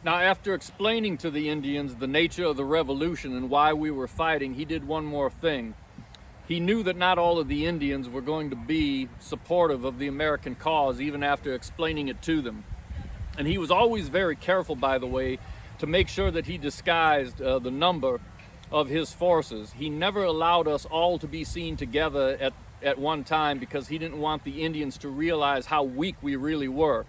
Now, after explaining to the Indians the nature of the revolution and why we were fighting, he did one more thing. He knew that not all of the Indians were going to be supportive of the American cause, even after explaining it to them. And he was always very careful, by the way, to make sure that he disguised the number of his forces. He never allowed us all to be seen together at one time because he didn't want the Indians to realize how weak we really were.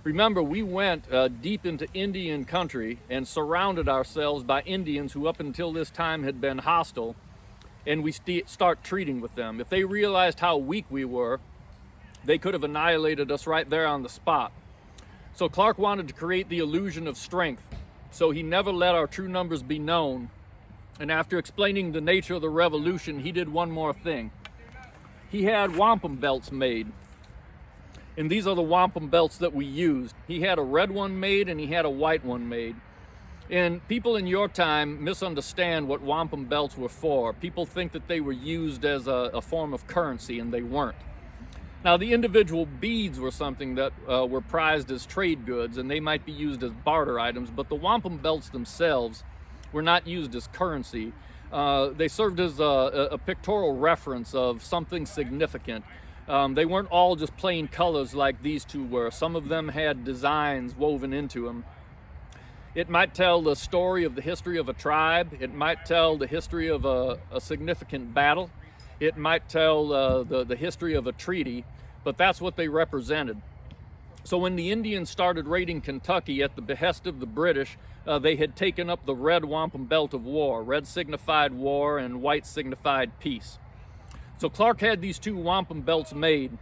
Remember, we went deep into Indian country and surrounded ourselves by Indians who up until this time had been hostile, and we start treating with them. If they realized how weak we were, they could have annihilated us right there on the spot. So Clark wanted to create the illusion of strength, so he never let our true numbers be known. And after explaining the nature of the revolution, he did one more thing. He had wampum belts made. And these are the wampum belts that we used. He had a red one made and he had a white one made. And people in your time misunderstand what wampum belts were for. People think that they were used as a form of currency, and they weren't. Now, the individual beads were something that were prized as trade goods, and they might be used as barter items, but the wampum belts themselves were not used as currency. They served as a pictorial reference of something significant. They weren't all just plain colors like these two were. Some of them had designs woven into them. It might tell the story of the history of a tribe. It might tell the history of a significant battle. It might tell the history of a treaty, but that's what they represented. So when the Indians started raiding Kentucky at the behest of the British, they had taken up the red wampum belt of war. Red signified war and white signified peace. So Clark had these two wampum belts made,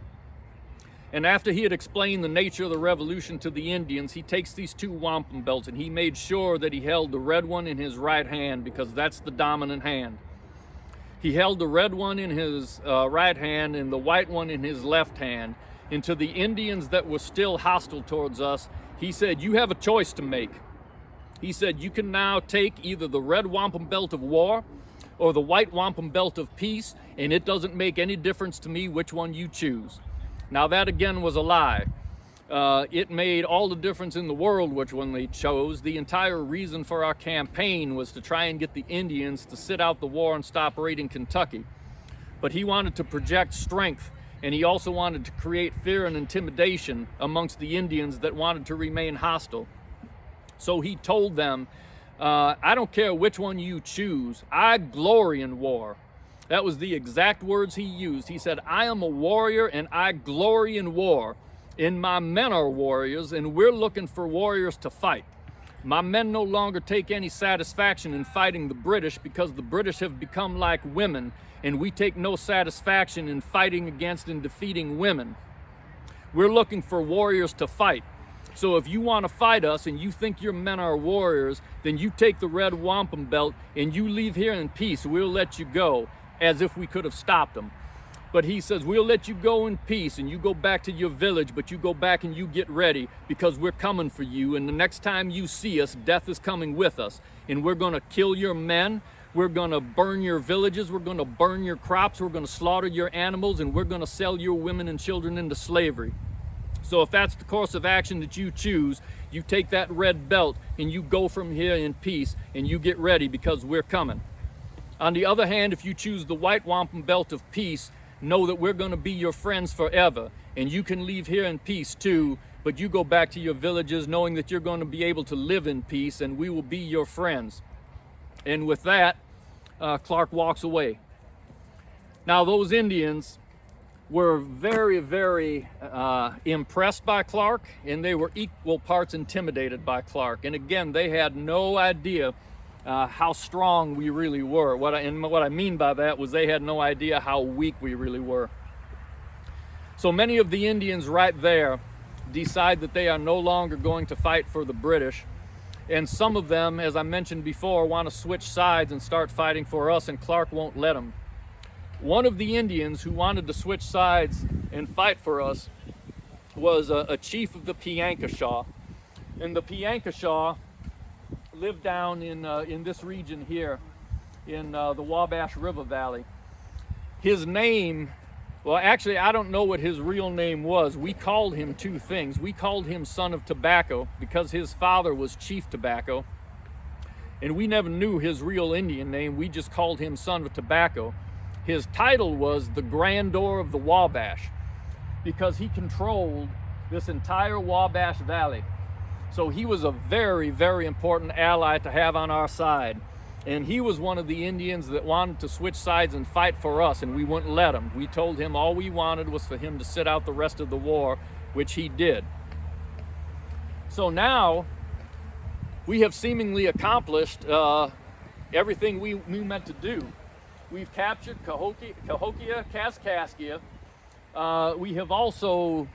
and after he had explained the nature of the revolution to the Indians, he takes these two wampum belts and he made sure that he held the red one in his right hand because that's the dominant hand. He held the red one in his right hand and the white one in his left hand. And to the Indians that were still hostile towards us, he said, "You have a choice to make." He said, "You can now take either the red wampum belt of war or the white wampum belt of peace, and it doesn't make any difference to me which one you choose." Now that again was a lie. It made all the difference in the world which one they chose. The entire reason for our campaign was to try and get the Indians to sit out the war and stop raiding Kentucky. But he wanted to project strength, and he also wanted to create fear and intimidation amongst the Indians that wanted to remain hostile. So he told them, "I don't care which one you choose. I glory in war." That was the exact words he used. He said, "I am a warrior and I glory in war. And my men are warriors, and we're looking for warriors to fight. My men no longer take any satisfaction in fighting the British because the British have become like women, and we take no satisfaction in fighting against and defeating women. We're looking for warriors to fight. So if you want to fight us and you think your men are warriors, then you take the red wampum belt and you leave here in peace. We'll let you go," as if we could have stopped them. But he says, "We'll let you go in peace and you go back to your village, but you go back and you get ready because we're coming for you. And the next time you see us, death is coming with us. And we're going to kill your men. We're going to burn your villages. We're going to burn your crops. We're going to slaughter your animals, and we're going to sell your women and children into slavery. So if that's the course of action that you choose, you take that red belt and you go from here in peace and you get ready because we're coming. On the other hand, if you choose the white wampum belt of peace, know that we're going to be your friends forever, and you can leave here in peace too, but you go back to your villages knowing that you're going to be able to live in peace, and we will be your friends." And with that, Clark walks away. Now those Indians were very, very impressed by Clark, and they were equal parts intimidated by Clark. And again, they had no idea how strong we really were. What I mean by that was they had no idea how weak we really were. So many of the Indians right there decide that they are no longer going to fight for the British. And some of them, as I mentioned before, want to switch sides and start fighting for us, and Clark won't let them. One of the Indians who wanted to switch sides and fight for us was a chief of the Piankashaw. And the Piankashaw lived down in this region here in the Wabash River Valley. His name Well, actually, I don't know what his real name was. We called him two things. We called him Son of Tobacco because his father was Chief Tobacco. And we never knew his real Indian name. We just called him Son of Tobacco. His title was the Grandeur of the Wabash because he controlled this entire Wabash Valley. So he was a very, very important ally to have on our side. And he was one of the Indians that wanted to switch sides and fight for us, and we wouldn't let him. We told him all we wanted was for him to sit out the rest of the war, which he did. So now we have seemingly accomplished everything we meant to do. We've captured Cahokia, Kaskaskia. We have also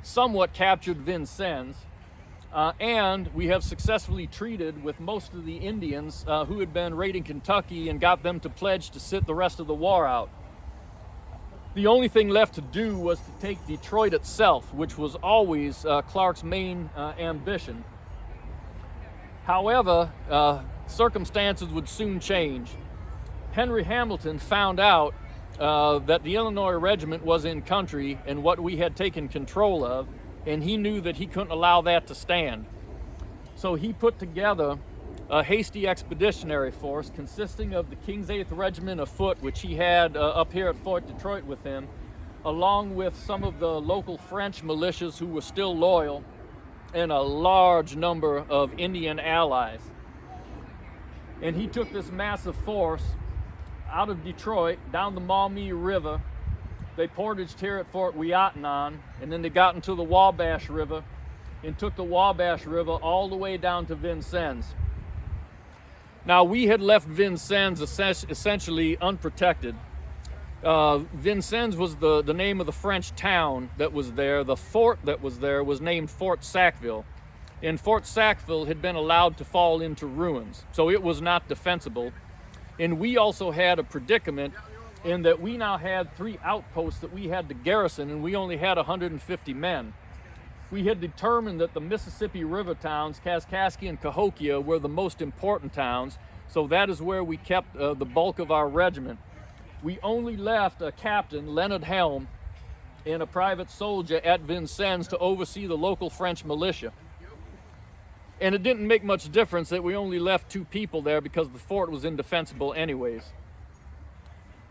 somewhat captured Vincennes. And we have successfully treated with most of the Indians who had been raiding Kentucky and got them to pledge to sit the rest of the war out. The only thing left to do was to take Detroit itself, which was always Clark's main ambition. However, circumstances would soon change. Henry Hamilton found out that the Illinois Regiment was in country and what we had taken control of, and he knew that he couldn't allow that to stand. So he put together a hasty expeditionary force consisting of the King's 8th Regiment of Foot, which he had up here at Fort Detroit with him, along with some of the local French militias who were still loyal, and a large number of Indian allies. And he took this massive force out of Detroit, down the Maumee River. They portaged here at Fort Ouiatenon, and then they got into the Wabash River and took the Wabash River all the way down to Vincennes. Now, we had left Vincennes essentially unprotected. Vincennes was the name of the French town that was there. The fort that was there was named Fort Sackville. And Fort Sackville had been allowed to fall into ruins, so it was not defensible. And we also had a predicament in that we now had 3 outposts that we had to garrison, and we only had 150 men. We had determined that the Mississippi River towns, Kaskaskia and Cahokia, were the most important towns, so that is where we kept the bulk of our regiment. We only left a captain, Leonard Helm, and a private soldier at Vincennes to oversee the local French militia. And it didn't make much difference that we only left 2 people there because the fort was indefensible anyways.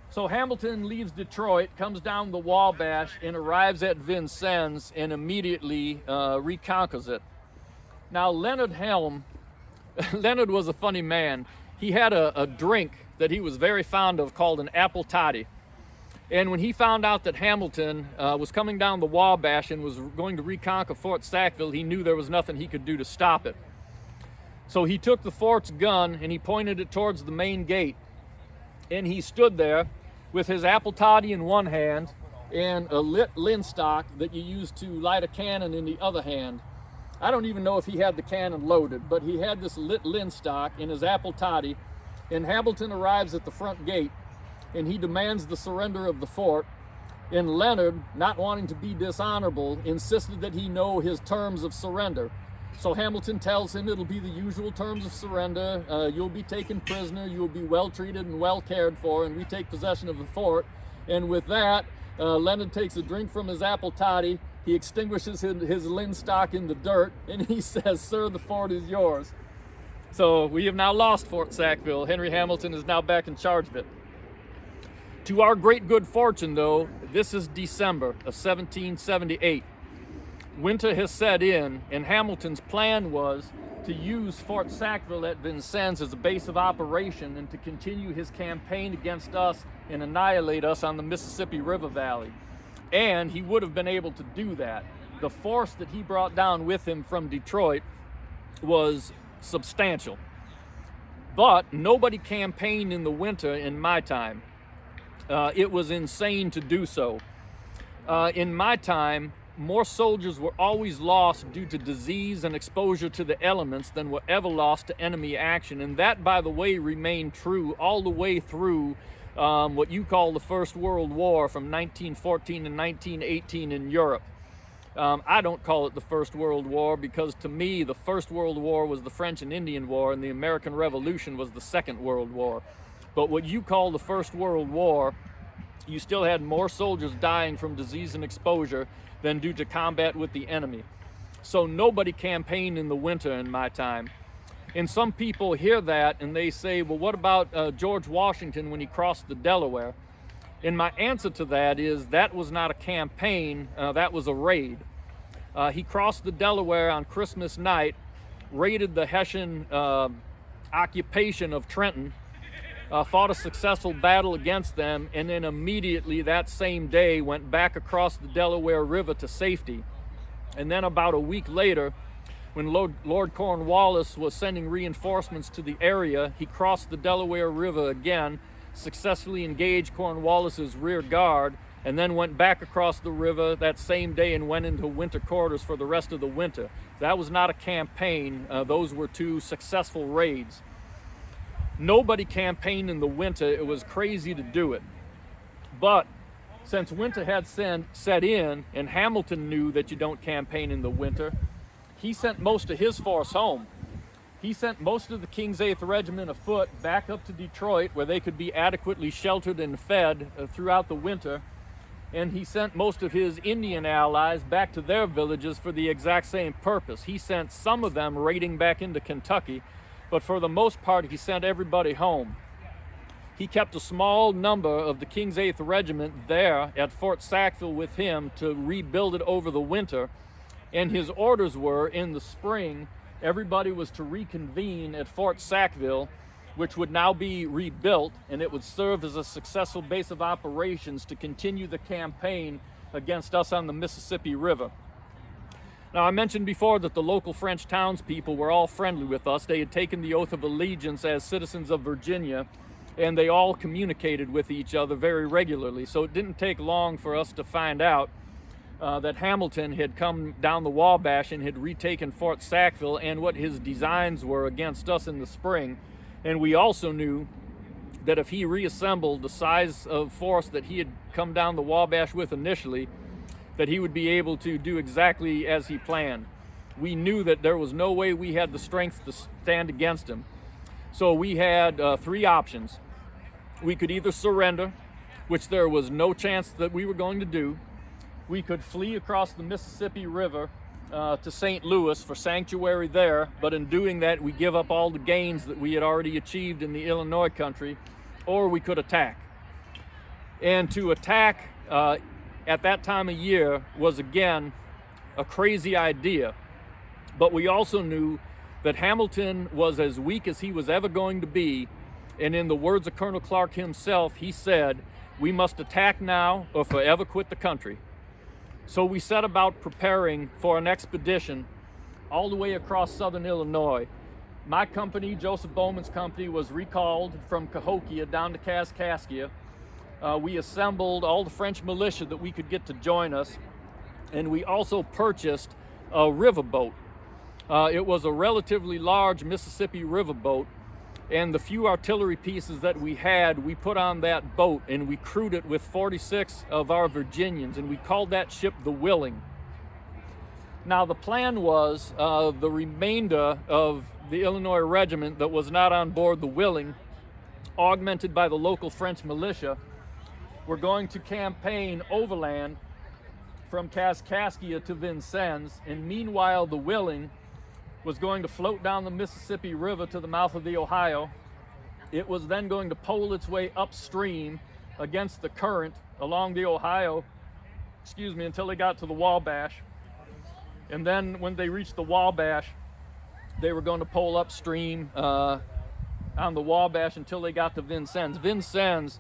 So Hamilton leaves Detroit, comes down the Wabash, and arrives at Vincennes and immediately reconquers it. Now, Leonard Helm, Leonard was a funny man. He had a drink that he was very fond of called an apple toddy. And when he found out that Hamilton was coming down the Wabash and was going to reconquer Fort Sackville, he knew there was nothing he could do to stop it. So he took the fort's gun and he pointed it towards the main gate. And he stood there with his apple toddy in one hand and a lit linstock that you use to light a cannon in the other hand. I don't even know if he had the cannon loaded, but he had this lit linstock in his apple toddy, and Hamilton arrives at the front gate and he demands the surrender of the fort. And Leonard, not wanting to be dishonorable, insisted that he know his terms of surrender. So Hamilton tells him it'll be the usual terms of surrender. You'll be taken prisoner, you'll be well treated and well cared for, and we take possession of the fort. And with that, Leonard takes a drink from his apple toddy, he extinguishes his linstock in the dirt, and he says, "Sir, the fort is yours." So we have now lost Fort Sackville. Henry Hamilton is now back in charge of it. To our great good fortune, though, this is December of 1778. Winter has set in, and Hamilton's plan was to use Fort Sackville at Vincennes as a base of operation and to continue his campaign against us and annihilate us on the Mississippi River Valley. And he would have been able to do that. The force that he brought down with him from Detroit was substantial. But nobody campaigned in the winter in my time. It was insane to do so. In my time, more soldiers were always lost due to disease and exposure to the elements than were ever lost to enemy action. And that, by the way, remained true all the way through what you call the First World War from 1914 and 1918 in Europe. I don't call it the First World War because to me the First World War was the French and Indian War and the American Revolution was the Second World War. But what you call the First World War you still had more soldiers dying from disease and exposure than due to combat with the enemy. So nobody campaigned in the winter in my time. And some people hear that and they say, well, what about George Washington when he crossed the Delaware? And my answer to that is that was not a campaign, that was a raid. He crossed the Delaware on Christmas night, raided the Hessian occupation of Trenton, fought a successful battle against them, and then immediately that same day went back across the Delaware River to safety. And then about a week later, when Lord Cornwallis was sending reinforcements to the area, he crossed the Delaware River again, successfully engaged Cornwallis's rear guard, and then went back across the river that same day and went into winter quarters for the rest of the winter. That was not a campaign. Those were two successful raids. Nobody campaigned in the winter. It was crazy to do it. But since winter had set in and Hamilton knew that you don't campaign in the winter, he sent most of his force home. He sent most of the King's 8th Regiment afoot back up to Detroit where they could be adequately sheltered and fed throughout the winter. And he sent most of his Indian allies back to their villages for the exact same purpose. He sent some of them raiding back into Kentucky, but for the most part, he sent everybody home. He kept a small number of the King's 8th Regiment there at Fort Sackville with him to rebuild it over the winter. And his orders were, in the spring, everybody was to reconvene at Fort Sackville, which would now be rebuilt, and it would serve as a successful base of operations to continue the campaign against us on the Mississippi River. Now, I mentioned before that the local French townspeople were all friendly with us. They had taken the oath of allegiance as citizens of Virginia, and they all communicated with each other very regularly. So it didn't take long for us to find out that Hamilton had come down the Wabash and had retaken Fort Sackville and what his designs were against us in the spring. And we also knew that if he reassembled the size of force that he had come down the Wabash with initially, that he would be able to do exactly as he planned. We knew that there was no way we had the strength to stand against him. So we had three options. We could either surrender, which there was no chance that we were going to do. We could flee across the Mississippi River to St. Louis for sanctuary there, but in doing that, we give up all the gains that we had already achieved in the Illinois country, or we could attack. And to attack at that time of year was, again, a crazy idea. But we also knew that Hamilton was as weak as he was ever going to be, and in the words of Colonel Clark himself, he said, "We must attack now or forever quit the country." So we set about preparing for an expedition all the way across southern Illinois. My company, Joseph Bowman's company, was recalled from Cahokia down to Kaskaskia. We assembled all the French militia that we could get to join us, and we also purchased a riverboat. It was a relatively large Mississippi riverboat, and the few artillery pieces that we had, we put on that boat, and we crewed it with 46 of our Virginians, and we called that ship the Willing. Now, the plan was the remainder of the Illinois regiment that was not on board the Willing, augmented by the local French militia, were going to campaign overland from Kaskaskia to Vincennes, and meanwhile the Willing was going to float down the Mississippi River to the mouth of the Ohio. It was then going to pole its way upstream against the current along the Ohio, until they got to the Wabash. And then when they reached the Wabash, they were going to pole upstream on the Wabash until they got to Vincennes. Vincennes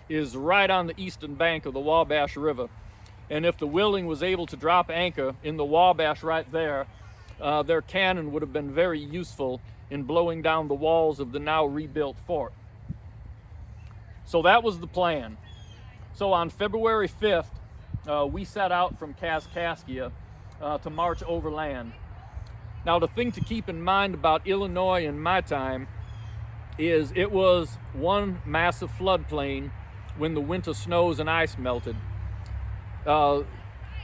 is right on the eastern bank of the Wabash River. And if the Willing was able to drop anchor in the Wabash right there, their cannon would have been very useful in blowing down the walls of the now rebuilt fort. So that was the plan. So on February 5th, we set out from Kaskaskia to march overland. Now, the thing to keep in mind about Illinois in my time is it was one massive floodplain when the winter snows and ice melted.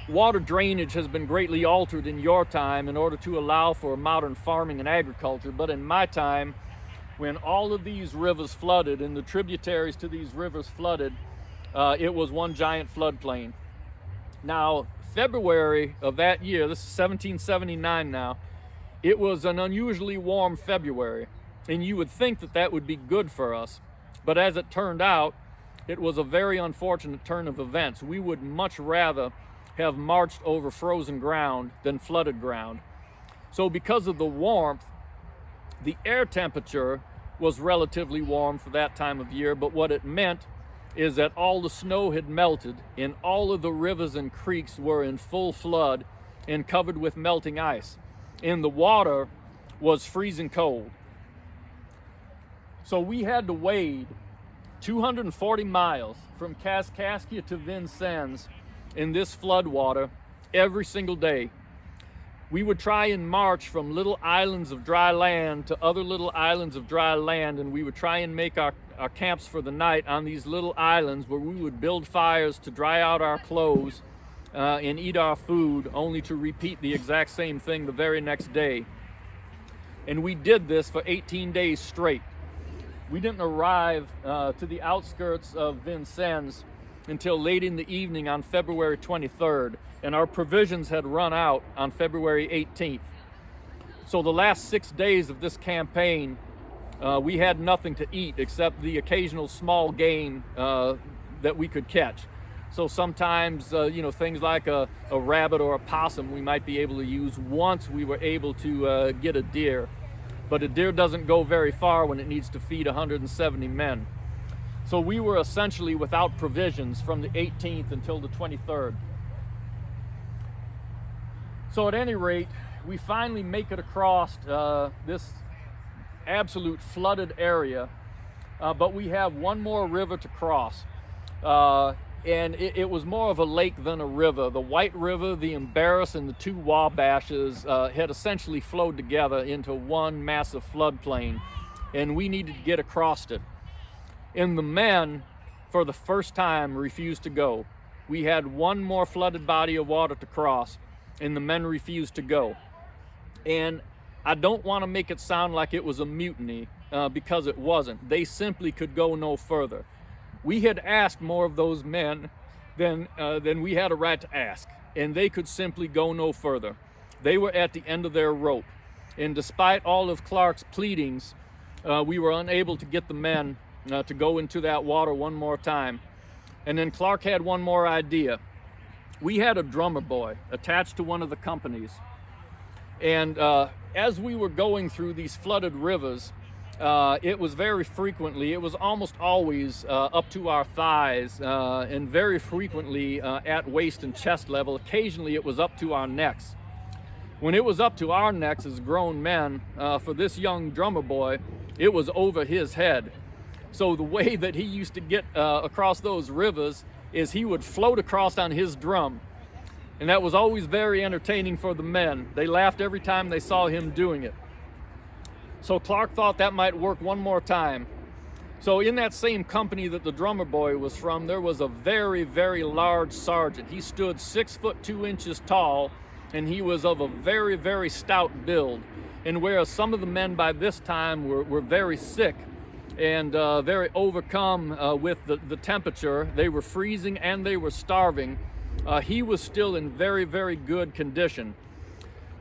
Water drainage has been greatly altered in your time in order to allow for modern farming and agriculture, but in my time, when all of these rivers flooded and the tributaries to these rivers flooded, it was one giant floodplain. Now, February of that year, this is 1779 now, it was an unusually warm February, and you would think that that would be good for us. But as it turned out, it was a very unfortunate turn of events. We would much rather have marched over frozen ground than flooded ground. So because of the warmth, the air temperature was relatively warm for that time of year, but what it meant is that all the snow had melted and all of the rivers and creeks were in full flood and covered with melting ice. And the water was freezing cold. So we had to wade 240 miles from Kaskaskia to Vincennes in this flood water every single day. We would try and march from little islands of dry land to other little islands of dry land, and we would try and make our camps for the night on these little islands where we would build fires to dry out our clothes and eat our food, only to repeat the exact same thing the very next day. And we did this for 18 days straight. We didn't arrive to the outskirts of Vincennes until late in the evening on February 23rd, and our provisions had run out on February 18th. So the last 6 days of this campaign, we had nothing to eat except the occasional small game that we could catch. So sometimes, things like a rabbit or a possum we might be able to use once we were able to get a deer. But a deer doesn't go very far when it needs to feed 170 men. So we were essentially without provisions from the 18th until the 23rd. So at any rate, we finally make it across this absolute flooded area, but we have one more river to cross. And it was more of a lake than a river. The White River, the Embarrass, and the two Wabashes had essentially flowed together into one massive floodplain, and we needed to get across it. And the men, for the first time, refused to go. We had one more flooded body of water to cross, and the men refused to go. And I don't want to make it sound like it was a mutiny, because it wasn't. They simply could go no further. We had asked more of those men than we had a right to ask, and they could simply go no further. They were at the end of their rope, and despite all of Clark's pleadings, we were unable to get the men to go into that water one more time. And then Clark had one more idea. We had a drummer boy attached to one of the companies, and as we were going through these flooded rivers, it was very frequently, it was almost always up to our thighs, and very frequently at waist and chest level. Occasionally it was up to our necks. When it was up to our necks as grown men, for this young drummer boy, it was over his head. So the way that he used to get across those rivers is he would float across on his drum. And that was always very entertaining for the men. They laughed every time they saw him doing it. So Clark thought that might work one more time. So in that same company that the drummer boy was from, there was a very, very large sergeant. He stood 6'2" tall, and he was of a very, very stout build. And whereas some of the men by this time were very sick and very overcome with the temperature, they were freezing and they were starving, he was still in very, very good condition.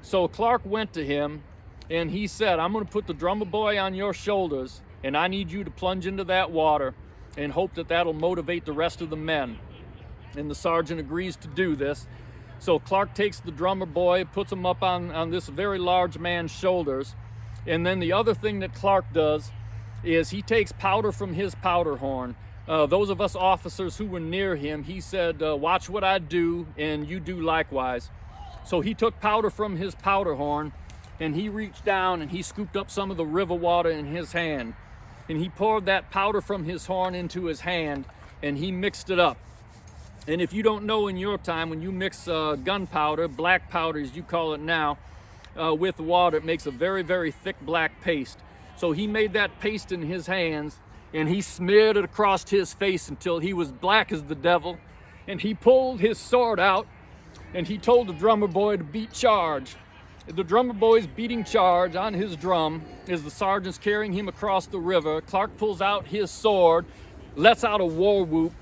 So Clark went to him and he said, "I'm going to put the drummer boy on your shoulders, and I need you to plunge into that water and hope that that'll motivate the rest of the men." And the sergeant agrees to do this. So Clark takes the drummer boy, puts him up on this very large man's shoulders. And then the other thing that Clark does is he takes powder from his powder horn. Those of us officers who were near him, he said, "Watch what I do, and you do likewise." So he took powder from his powder horn, and he reached down and he scooped up some of the river water in his hand. And he poured that powder from his horn into his hand, and he mixed it up. And if you don't know in your time, when you mix gunpowder, black powder as you call it now, with water, it makes a very, very thick black paste. So he made that paste in his hands, and he smeared it across his face until he was black as the devil. And he pulled his sword out, and he told the drummer boy to beat charge. The drummer boy's beating charge on his drum as the sergeant's carrying him across the river. Clark pulls out his sword, lets out a war whoop,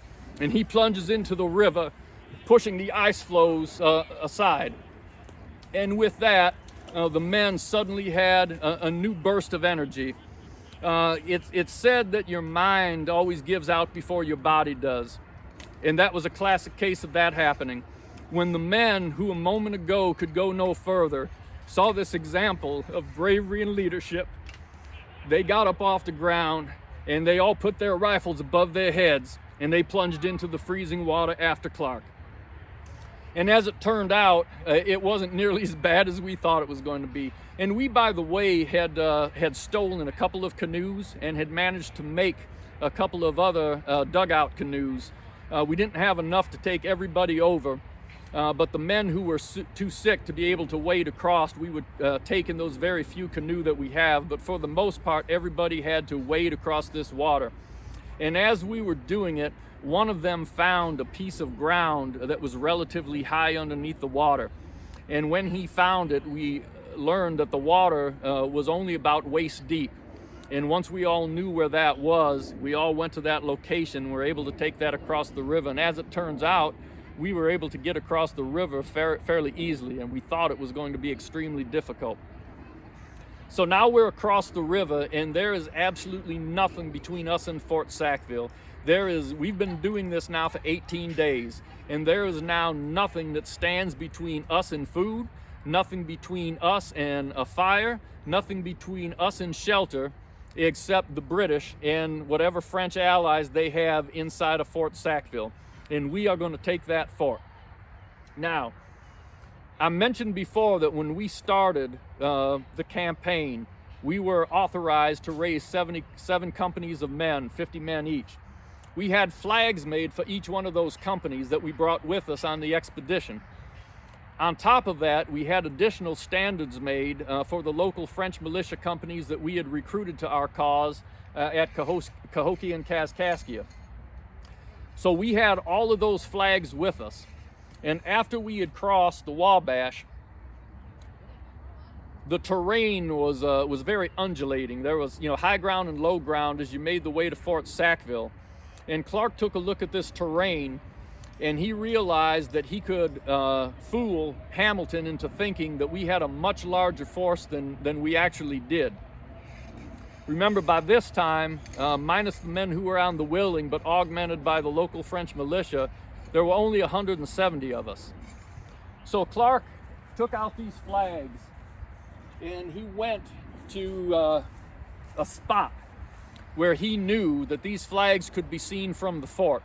and he plunges into the river, pushing the ice floes aside. And with that, the men suddenly had a new burst of energy. It's said that your mind always gives out before your body does. And that was a classic case of that happening. When the men who a moment ago could go no further saw this example of bravery and leadership, they got up off the ground and they all put their rifles above their heads and they plunged into the freezing water after Clark. And as it turned out, it wasn't nearly as bad as we thought it was going to be. And we, by the way, had stolen a couple of canoes and had managed to make a couple of other dugout canoes. We didn't have enough to take everybody over, but the men who were too sick to be able to wade across, we would take in those very few canoe that we have. But for the most part, everybody had to wade across this water. And as we were doing it, one of them found a piece of ground that was relatively high underneath the water. And when he found it, we learned that the water was only about waist deep. And once we all knew where that was, we all went to that location and were able to take that across the river. And as it turns out, we were able to get across the river fairly easily, and we thought it was going to be extremely difficult. So now we're across the river, and there is absolutely nothing between us and Fort Sackville. We've been doing this now for 18 days, and there is now nothing that stands between us and food, nothing between us and a fire, nothing between us and shelter, except the British and whatever French allies they have inside of Fort Sackville. And we are going to take that fort. Now, I mentioned before that when we started the campaign, we were authorized to raise 77 companies of men, 50 men each. We had flags made for each one of those companies that we brought with us on the expedition. On top of that, we had additional standards made for the local French militia companies that we had recruited to our cause at Cahokia and Kaskaskia. So we had all of those flags with us. And after we had crossed the Wabash, the terrain was very undulating. There was, high ground and low ground as you made the way to Fort Sackville. And Clark took a look at this terrain, and he realized that he could fool Hamilton into thinking that we had a much larger force than we actually did. Remember, by this time, minus the men who were on the Willing, but augmented by the local French militia, there were only 170 of us. So Clark took out these flags, and he went to a spot where he knew that these flags could be seen from the fort.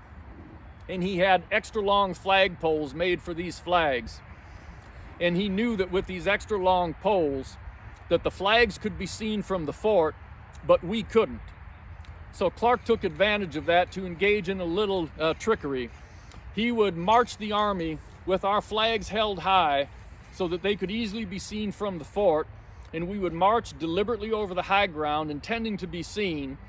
And he had extra long flag poles made for these flags. And he knew that with these extra long poles, that the flags could be seen from the fort, but we couldn't. So Clark took advantage of that to engage in a little trickery. He would march the army with our flags held high so that they could easily be seen from the fort, and we would march deliberately over the high ground, intending to be seen.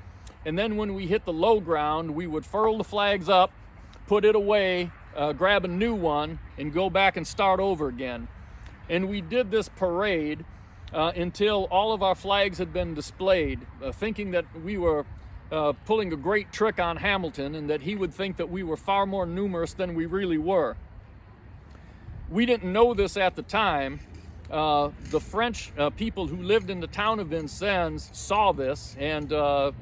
And then when we hit the low ground, we would furl the flags up, put it away, grab a new one, and go back and start over again. And we did this parade until all of our flags had been displayed, thinking that we were pulling a great trick on Hamilton and that he would think that we were far more numerous than we really were. We didn't know this at the time. The French people who lived in the town of Vincennes saw this, and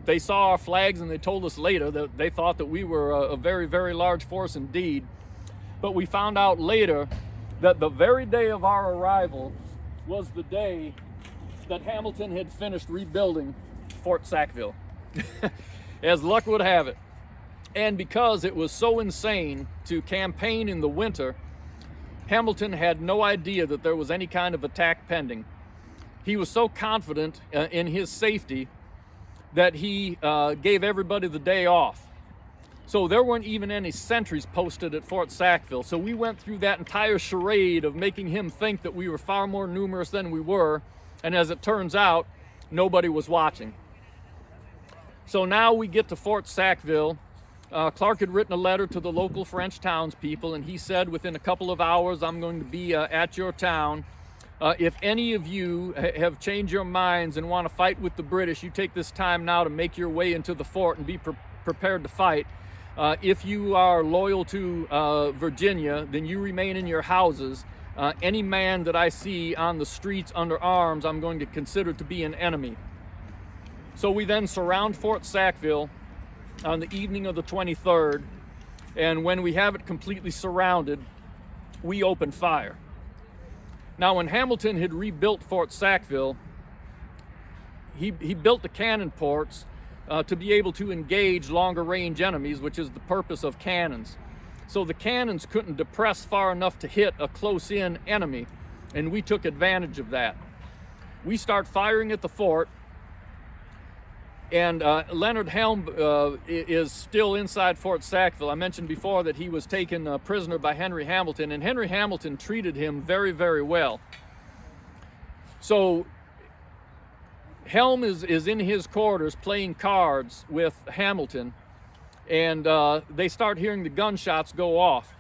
they saw our flags, and they told us later that they thought that we were a very, very large force indeed. But we found out later that the very day of our arrival was the day that Hamilton had finished rebuilding Fort Sackville, as luck would have it. And because it was so insane to campaign in the winter, Hamilton had no idea that there was any kind of attack pending. He was so confident in his safety that he gave everybody the day off. So there weren't even any sentries posted at Fort Sackville. So we went through that entire charade of making him think that we were far more numerous than we were. And as it turns out, nobody was watching. So now we get to Fort Sackville. Clark had written a letter to the local French townspeople, and he said, within a couple of hours, I'm going to be at your town. If any of you have changed your minds and want to fight with the British, you take this time now to make your way into the fort and be prepared to fight. If you are loyal to Virginia, then you remain in your houses. Any man that I see on the streets under arms, I'm going to consider to be an enemy. So we then surround Fort Sackville on the evening of the 23rd, and when we have it completely surrounded, we open fire. Now, when Hamilton had rebuilt Fort Sackville, he built the cannon ports to be able to engage longer range enemies, which is the purpose of cannons. So the cannons couldn't depress far enough to hit a close-in enemy, and we took advantage of that. We start firing at the fort, and Leonard Helm is still inside Fort Sackville. I mentioned before that he was taken prisoner by Henry Hamilton, and Henry Hamilton treated him very, very well. So Helm is in his quarters playing cards with Hamilton, and they start hearing the gunshots go off.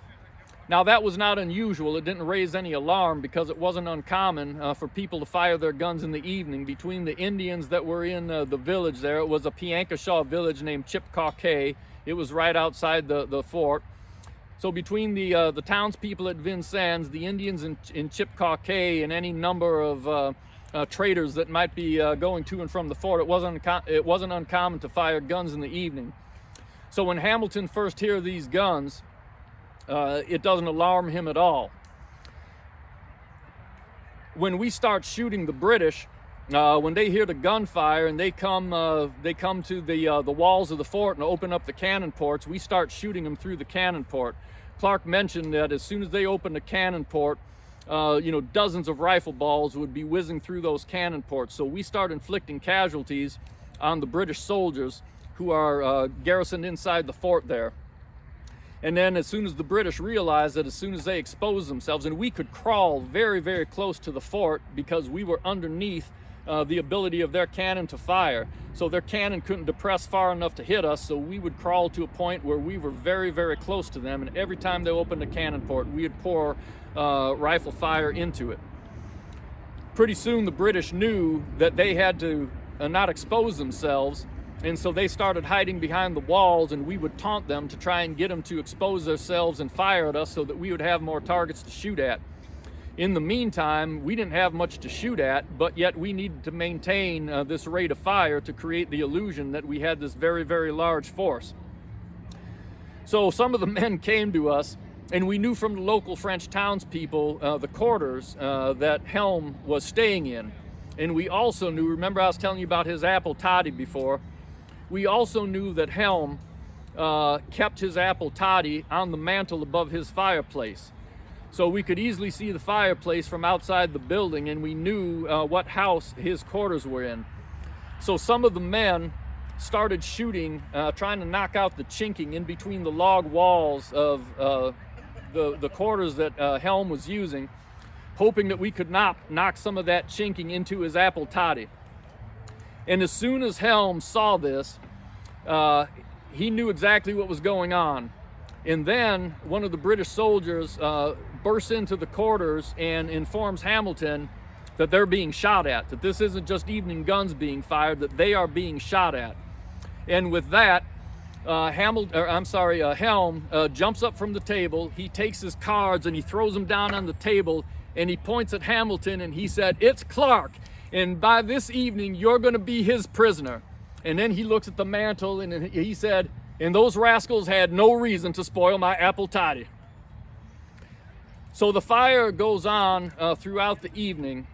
Now, that was not unusual. It didn't raise any alarm because it wasn't uncommon for people to fire their guns in the evening. Between the Indians that were in the village there, it was a Piankashaw village named Chippewa. It was right outside the fort. So between the townspeople at Vincennes, the Indians in Chippewa, and any number of traders that might be going to and from the fort, it wasn't uncommon to fire guns in the evening. So when Hamilton first hears these guns, it doesn't alarm him at all. When we start shooting the British, when they hear the gunfire and they come to the walls of the fort and open up the cannon ports, we start shooting them through the cannon port. Clark mentioned that as soon as they opened the cannon port, dozens of rifle balls would be whizzing through those cannon ports. So we start inflicting casualties on the British soldiers who are garrisoned inside the fort there. And then as soon as the British realized that as soon as they exposed themselves, and we could crawl very, very close to the fort because we were underneath the ability of their cannon to fire. So their cannon couldn't depress far enough to hit us, so we would crawl to a point where we were very, very close to them, and every time they opened a cannon port, we would pour rifle fire into it. Pretty soon the British knew that they had to not expose themselves, and so they started hiding behind the walls, and we would taunt them to try and get them to expose themselves and fire at us so that we would have more targets to shoot at. In the meantime, we didn't have much to shoot at, but yet we needed to maintain this rate of fire to create the illusion that we had this very, very large force. So some of the men came to us, and we knew from the local French townspeople the quarters that Helm was staying in. And we also knew, remember I was telling you about his apple toddy before, we also knew that Helm kept his apple toddy on the mantle above his fireplace. So we could easily see the fireplace from outside the building, and we knew what house his quarters were in. So some of the men started shooting, trying to knock out the chinking in between the log walls of the quarters that Helm was using, hoping that we could knock some of that chinking into his apple toddy. And as soon as Helm saw this, he knew exactly what was going on. And then one of the British soldiers bursts into the quarters and informs Hamilton that they're being shot at, that this isn't just evening guns being fired, that they are being shot at. And with that, Helm jumps up from the table, he takes his cards and he throws them down on the table, and he points at Hamilton and he said, "It's Clark, and by this evening you're going to be his prisoner." And then he looks at the mantle and he said, "And those rascals had no reason to spoil my apple toddy." So the fire goes on throughout the evening,